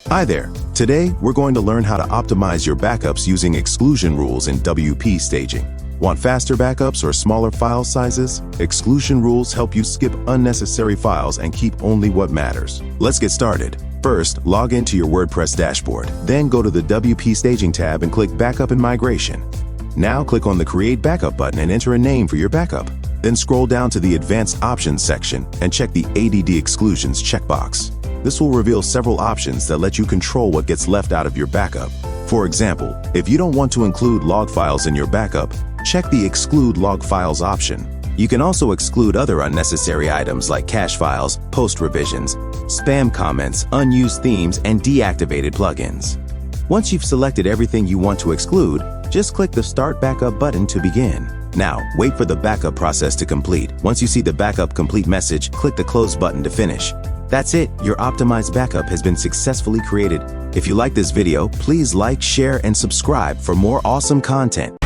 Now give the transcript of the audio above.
Hi there. Today, we're going to learn how to optimize your backups using exclusion rules in WP staging. Want faster backups or smaller file sizes? Exclusion rules help you skip unnecessary files and keep only what matters. Let's get started. First, log into your WordPress dashboard. Then go to the WP Staging tab and click Backup and Migration. Now click on the Create Backup button and enter a name for your backup. Then scroll down to the Advanced Options section and check the ADD Exclusions checkbox. This will reveal several options that let you control what gets left out of your backup. For example, if you don't want to include log files in your backup, check the Exclude Log Files option. You can also exclude other unnecessary items like cache files, post revisions, spam comments, unused themes, and deactivated plugins. Once you've selected everything you want to exclude, just click the Start Backup button to begin. Now, wait for the backup process to complete. Once you see the Backup Complete message, click the Close button to finish. That's it, your optimized backup has been successfully created. If you like this video, please like, share, and subscribe for more awesome content.